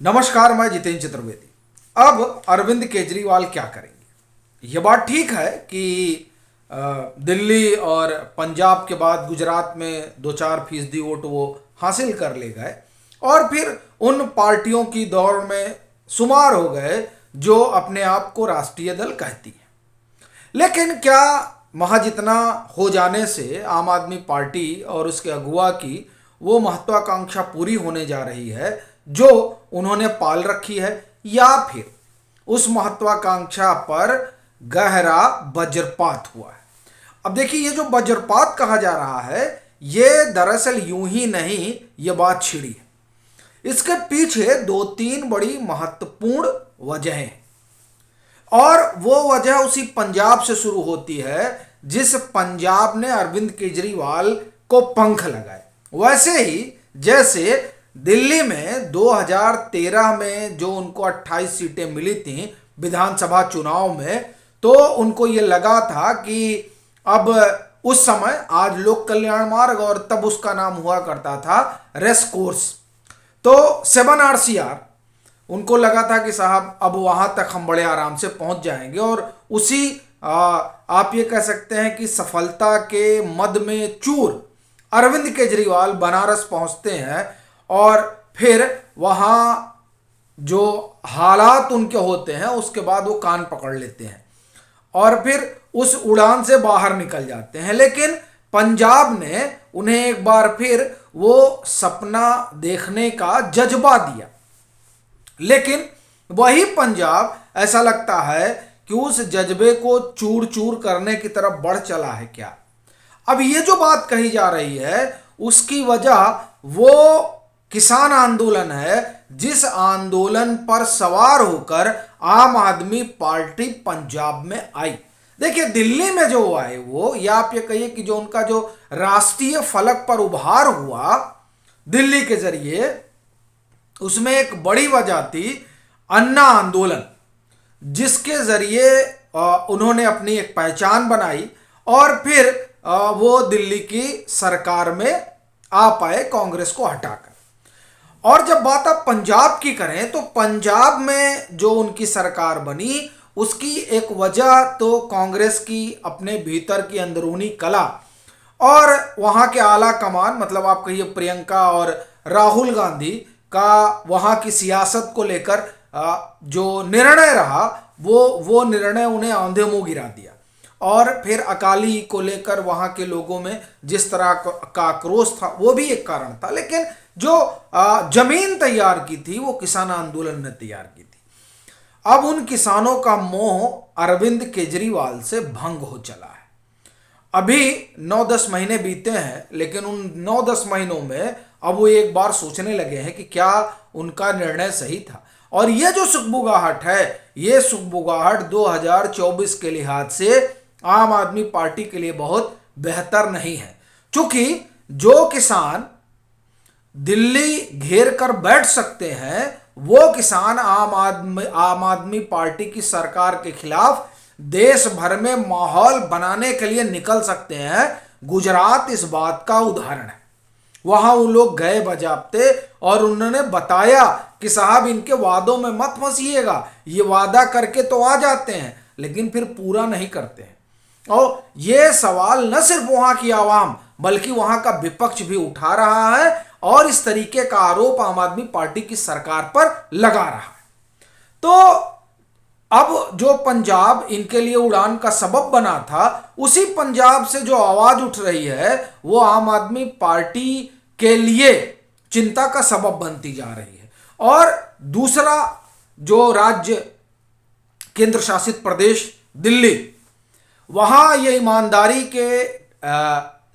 नमस्कार, मैं जितेंद्र चतुर्वेदी। अब अरविंद केजरीवाल क्या करेंगे? ये बात ठीक है कि दिल्ली और पंजाब के बाद गुजरात में 2-4% वोट वो हासिल कर ले गए और फिर उन पार्टियों की दौड़ में शुमार हो गए जो अपने आप को राष्ट्रीय दल कहती है। लेकिन क्या महज इतना हो जाने से आम आदमी पार्टी और उसके अगुवा की वो महत्वाकांक्षा पूरी होने जा रही है जो उन्होंने पाल रखी है, या फिर उस महत्वाकांक्षा पर गहरा वज्रपात हुआ है? अब देखिए, ये जो वज्रपात कहा जा रहा है ये दरअसल यूं ही नहीं, ये बात छिड़ी है। इसके पीछे दो तीन बड़ी महत्वपूर्ण वजहें हैं और वो वजह उसी पंजाब से शुरू होती है जिस पंजाब ने अरविंद केजरीवाल को पंख लगाए। वैसे ही जैसे दिल्ली में 2013 में जो उनको 28 सीटें मिली थी विधानसभा चुनाव में, तो उनको ये लगा था कि अब उस समय आज लोक कल्याण मार्ग और तब उसका नाम हुआ करता था रेस कोर्स, तो 7 RCR, उनको लगा था कि साहब अब वहां तक हम बड़े आराम से पहुंच जाएंगे और उसी आप ये कह सकते हैं कि सफलता के मद में चूर अरविंद केजरीवाल बनारस पहुंचते हैं और फिर वहां जो हालात उनके होते हैं उसके बाद वो कान पकड़ लेते हैं और फिर उस उड़ान से बाहर निकल जाते हैं। लेकिन पंजाब ने उन्हें एक बार फिर वो सपना देखने का जज्बा दिया। लेकिन वही पंजाब ऐसा लगता है कि उस जज्बे को चूर चूर करने की तरफ बढ़ चला है क्या? अब ये जो बात कही जा रही है उसकी वजह वो किसान आंदोलन है जिस आंदोलन पर सवार होकर आम आदमी पार्टी पंजाब में आई। देखिए, दिल्ली में जो आए वो, या आप ये कहिए कि जो उनका जो राष्ट्रीय फलक पर उभार हुआ दिल्ली के जरिए, उसमें एक बड़ी वजह थी अन्ना आंदोलन, जिसके जरिए उन्होंने अपनी एक पहचान बनाई और फिर वो दिल्ली की सरकार में आ पाए कांग्रेस को हटाकर। और जब बात आप पंजाब की करें तो पंजाब में जो उनकी सरकार बनी उसकी एक वजह तो कांग्रेस की अपने भीतर की अंदरूनी कला और वहां के आला कमान, मतलब आप कहिए प्रियंका और राहुल गांधी का वहां की सियासत को लेकर जो निर्णय रहा वो निर्णय उन्हें आंधे मुंह गिरा दिया। और फिर अकाली को लेकर वहां के लोगों में जिस तरह का आक्रोश था वो भी एक कारण था। लेकिन जो जमीन तैयार की थी वो किसान आंदोलन ने तैयार की थी। अब उन किसानों का मोह अरविंद केजरीवाल से भंग हो चला है। अभी 9-10 महीने बीते हैं, लेकिन उन 9-10 महीनों में अब वो एक बार सोचने लगे हैं कि क्या उनका निर्णय सही था। और ये जो सुगबुगाहट है, ये सुगबुगाहट 2024 के लिहाज से आम आदमी पार्टी के लिए बहुत बेहतर नहीं है, क्योंकि जो किसान दिल्ली घेर कर बैठ सकते हैं वो किसान आम आदमी पार्टी की सरकार के खिलाफ देश भर में माहौल बनाने के लिए निकल सकते हैं। गुजरात इस बात का उदाहरण है। वहां वो लोग गए बजाबते और उन्होंने बताया कि साहब इनके वादों में मत फंसिएगा, ये वादा करके तो आ जाते हैं लेकिन फिर पूरा नहीं करते हैं। और ये सवाल न सिर्फ वहां की आवाम बल्कि वहां का विपक्ष भी उठा रहा है और इस तरीके का आरोप आम आदमी पार्टी की सरकार पर लगा रहा है। तो अब जो पंजाब इनके लिए उड़ान का सबब बना था, उसी पंजाब से जो आवाज उठ रही है वो आम आदमी पार्टी के लिए चिंता का सबब बनती जा रही है। और दूसरा जो राज्य केंद्र शासित प्रदेश दिल्ली, वहां ये ईमानदारी के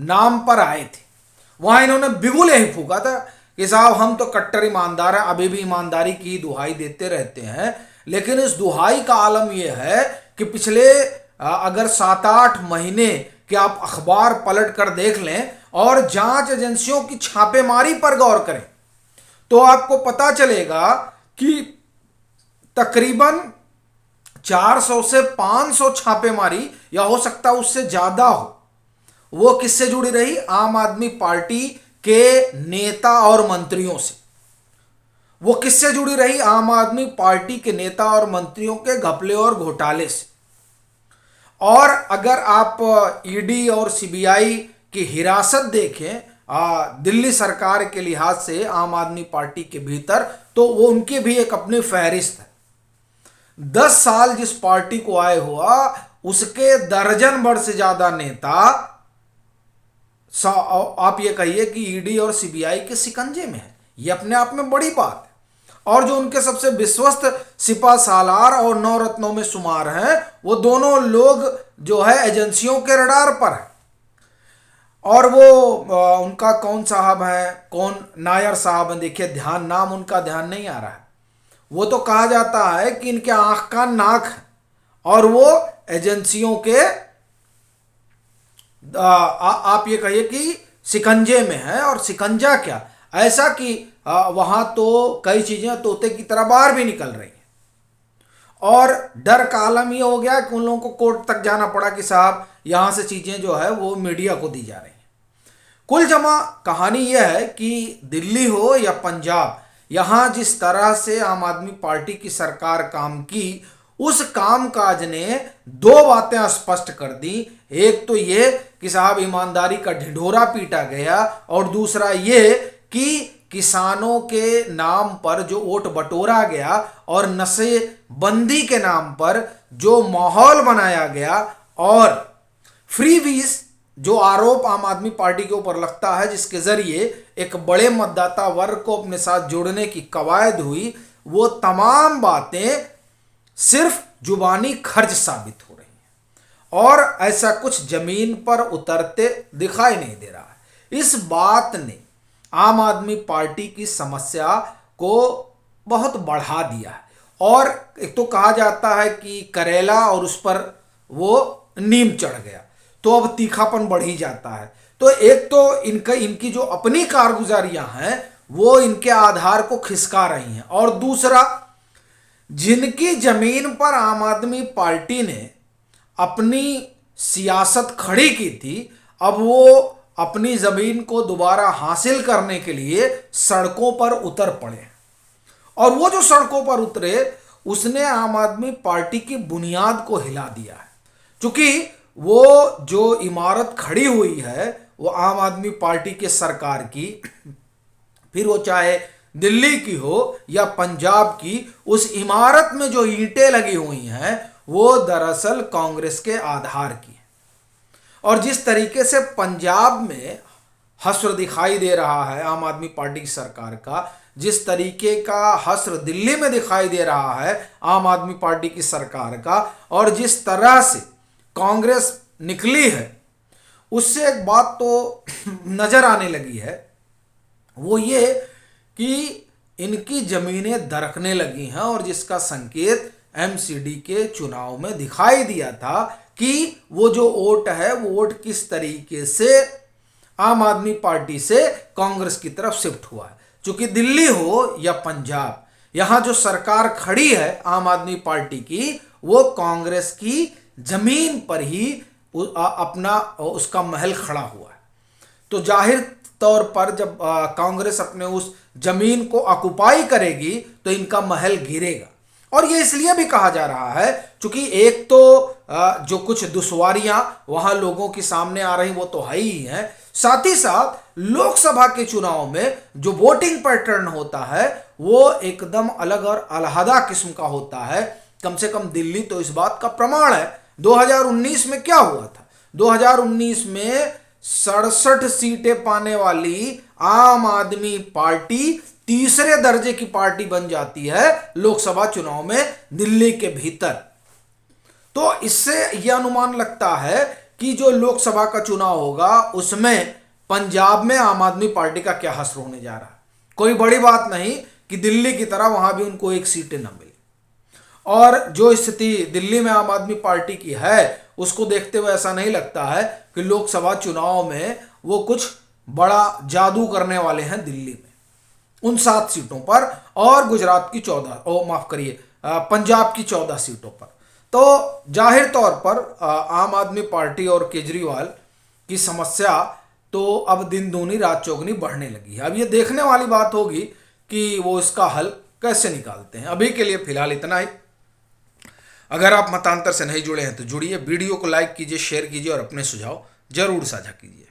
नाम पर आए थे। वहां इन्होंने बिगुल यही फूका था कि साहब हम तो कट्टर ईमानदार हैं, अभी भी ईमानदारी की दुहाई देते रहते हैं। लेकिन इस दुहाई का आलम यह है कि पिछले अगर 7-8 महीने के आप अखबार पलट कर देख लें और जांच एजेंसियों की छापेमारी पर गौर करें तो आपको पता चलेगा कि तकरीबन 400 से 500 छापेमारी, या हो सकता उससे ज्यादा हो, वो किससे जुड़ी रही? आम आदमी पार्टी के नेता और मंत्रियों से। वो किससे जुड़ी रही? आम आदमी पार्टी के नेता और मंत्रियों के घपले और घोटाले से। और अगर आप ईडी और सीबीआई की हिरासत देखें दिल्ली सरकार के लिहाज से आम आदमी पार्टी के भीतर, तो वो उनकी भी एक अपनी फहरिस्त है। 10 साल जिस पार्टी को आए हुआ, उसके दर्जन भर से ज्यादा नेता आप ये कहिए कि ईडी और सीबीआई के शिकंजे में है। ये अपने आप में बड़ी बात है। और जो उनके सबसे विश्वस्त सिपा सालार और नवरत्नों में शुमार हैं, वो दोनों लोग जो है एजेंसियों के रडार पर है। और वो उनका कौन साहब है, कौन नायर साहब हैं, देखिए ध्यान, नाम उनका ध्यान नहीं आ रहा है। वो तो कहा जाता है कि इनके आंख का नाक है और वो एजेंसियों के आप ये कहिए कि शिकंजे में है। और शिकंजा क्या, ऐसा कि वहां तो कई चीजें तोते की तरह बाहर भी निकल रही हैं। और डर का आलम ये हो गया कि उन लोगों को कोर्ट तक जाना पड़ा कि साहब यहां से चीजें जो है वो मीडिया को दी जा रही हैं। कुल जमा कहानी यह है कि दिल्ली हो या पंजाब, यहां जिस तरह से आम आदमी पार्टी की सरकार काम की, उस कामकाज ने दो बातें स्पष्ट कर दी। एक तो ये कि साहब ईमानदारी का ढिढोरा पीटा गया, और दूसरा ये कि किसानों के नाम पर जो वोट बटोरा गया और नशे बंदी के नाम पर जो माहौल बनाया गया, और फ्रीबीज जो आरोप आम आदमी पार्टी के ऊपर लगता है, जिसके जरिए एक बड़े मतदाता वर्ग को अपने साथ जोड़ने की कवायद हुई, वो तमाम बातें सिर्फ जुबानी खर्च साबित हो रही हैं और ऐसा कुछ जमीन पर उतरते दिखाई नहीं दे रहा है। इस बात ने आम आदमी पार्टी की समस्या को बहुत बढ़ा दिया है। और एक तो कहा जाता है कि करेला और उस पर वो नीम चढ़ गया, तो अब तीखापन बढ़ ही जाता है। तो एक तो इनकी जो अपनी कारगुजारियां हैं वो इनके आधार को खिसका रही हैं, और दूसरा जिनकी जमीन पर आम आदमी पार्टी ने अपनी सियासत खड़ी की थी, अब वो अपनी जमीन को दोबारा हासिल करने के लिए सड़कों पर उतर पड़े। और वो जो सड़कों पर उतरे, उसने आम आदमी पार्टी की बुनियाद को हिला दिया है। क्योंकि वो जो इमारत खड़ी हुई है वो आम आदमी पार्टी के सरकार की, फिर वो चाहे दिल्ली की हो या पंजाब की, उस इमारत में जो ईंटें लगी हुई हैं वो दरअसल कांग्रेस के आधार की है। और जिस तरीके से पंजाब में हश्र दिखाई दे रहा है आम आदमी पार्टी की सरकार का, जिस तरीके का हश्र दिल्ली में दिखाई दे रहा है आम आदमी पार्टी की सरकार का, और जिस तरह से कांग्रेस निकली है, उससे एक बात तो नजर आने लगी है, वो ये कि इनकी जमीनें दरकने लगी हैं। और जिसका संकेत एमसीडी के चुनाव में दिखाई दिया था कि वो जो वोट है वो वोट किस तरीके से आम आदमी पार्टी से कांग्रेस की तरफ शिफ्ट हुआ है। चूंकि दिल्ली हो या पंजाब, यहां जो सरकार खड़ी है आम आदमी पार्टी की, वो कांग्रेस की जमीन पर ही अपना उसका महल खड़ा हुआ है। तो जाहिर तौर पर जब कांग्रेस अपने उस जमीन को ऑक्युपाई करेगी तो इनका महल गिरेगा। और ये इसलिए भी कहा जा रहा है क्योंकि एक तो जो कुछ दुश्वारियां वहां लोगों के सामने आ रही वो तो है ही हैं, साथ ही साथ लोकसभा के चुनाव में जो वोटिंग पैटर्न होता है वो एकदम अलग और अलहदा किस्म का होता है। कम से कम दिल्ली तो इस बात का प्रमाण है। 2019 में क्या हुआ था? 2019 में 67 सीटें पाने वाली आम आदमी पार्टी तीसरे दर्जे की पार्टी बन जाती है लोकसभा चुनाव में दिल्ली के भीतर। तो इससे यह अनुमान लगता है कि जो लोकसभा का चुनाव होगा उसमें पंजाब में आम आदमी पार्टी का क्या हश्र होने जा रहा है। कोई बड़ी बात नहीं कि दिल्ली की तरह वहां भी उनको एक सीटें न मिले। और जो स्थिति दिल्ली में आम आदमी पार्टी की है उसको देखते हुए ऐसा नहीं लगता है कि लोकसभा चुनाव में वो कुछ बड़ा जादू करने वाले हैं दिल्ली में उन 7 सीटों पर, और गुजरात की 14, माफ करिए, पंजाब की 14 सीटों पर। तो जाहिर तौर पर आम आदमी पार्टी और केजरीवाल की समस्या तो अब दिन दूनी रात चौगनी बढ़ने लगी है। अब ये देखने वाली बात होगी कि वो इसका हल कैसे निकालते हैं। अभी के लिए फिलहाल इतना ही। अगर आप मतांतर से नहीं जुड़े हैं तो जुड़िए, वीडियो को लाइक कीजिए, शेयर कीजिए और अपने सुझाव जरूर साझा कीजिए।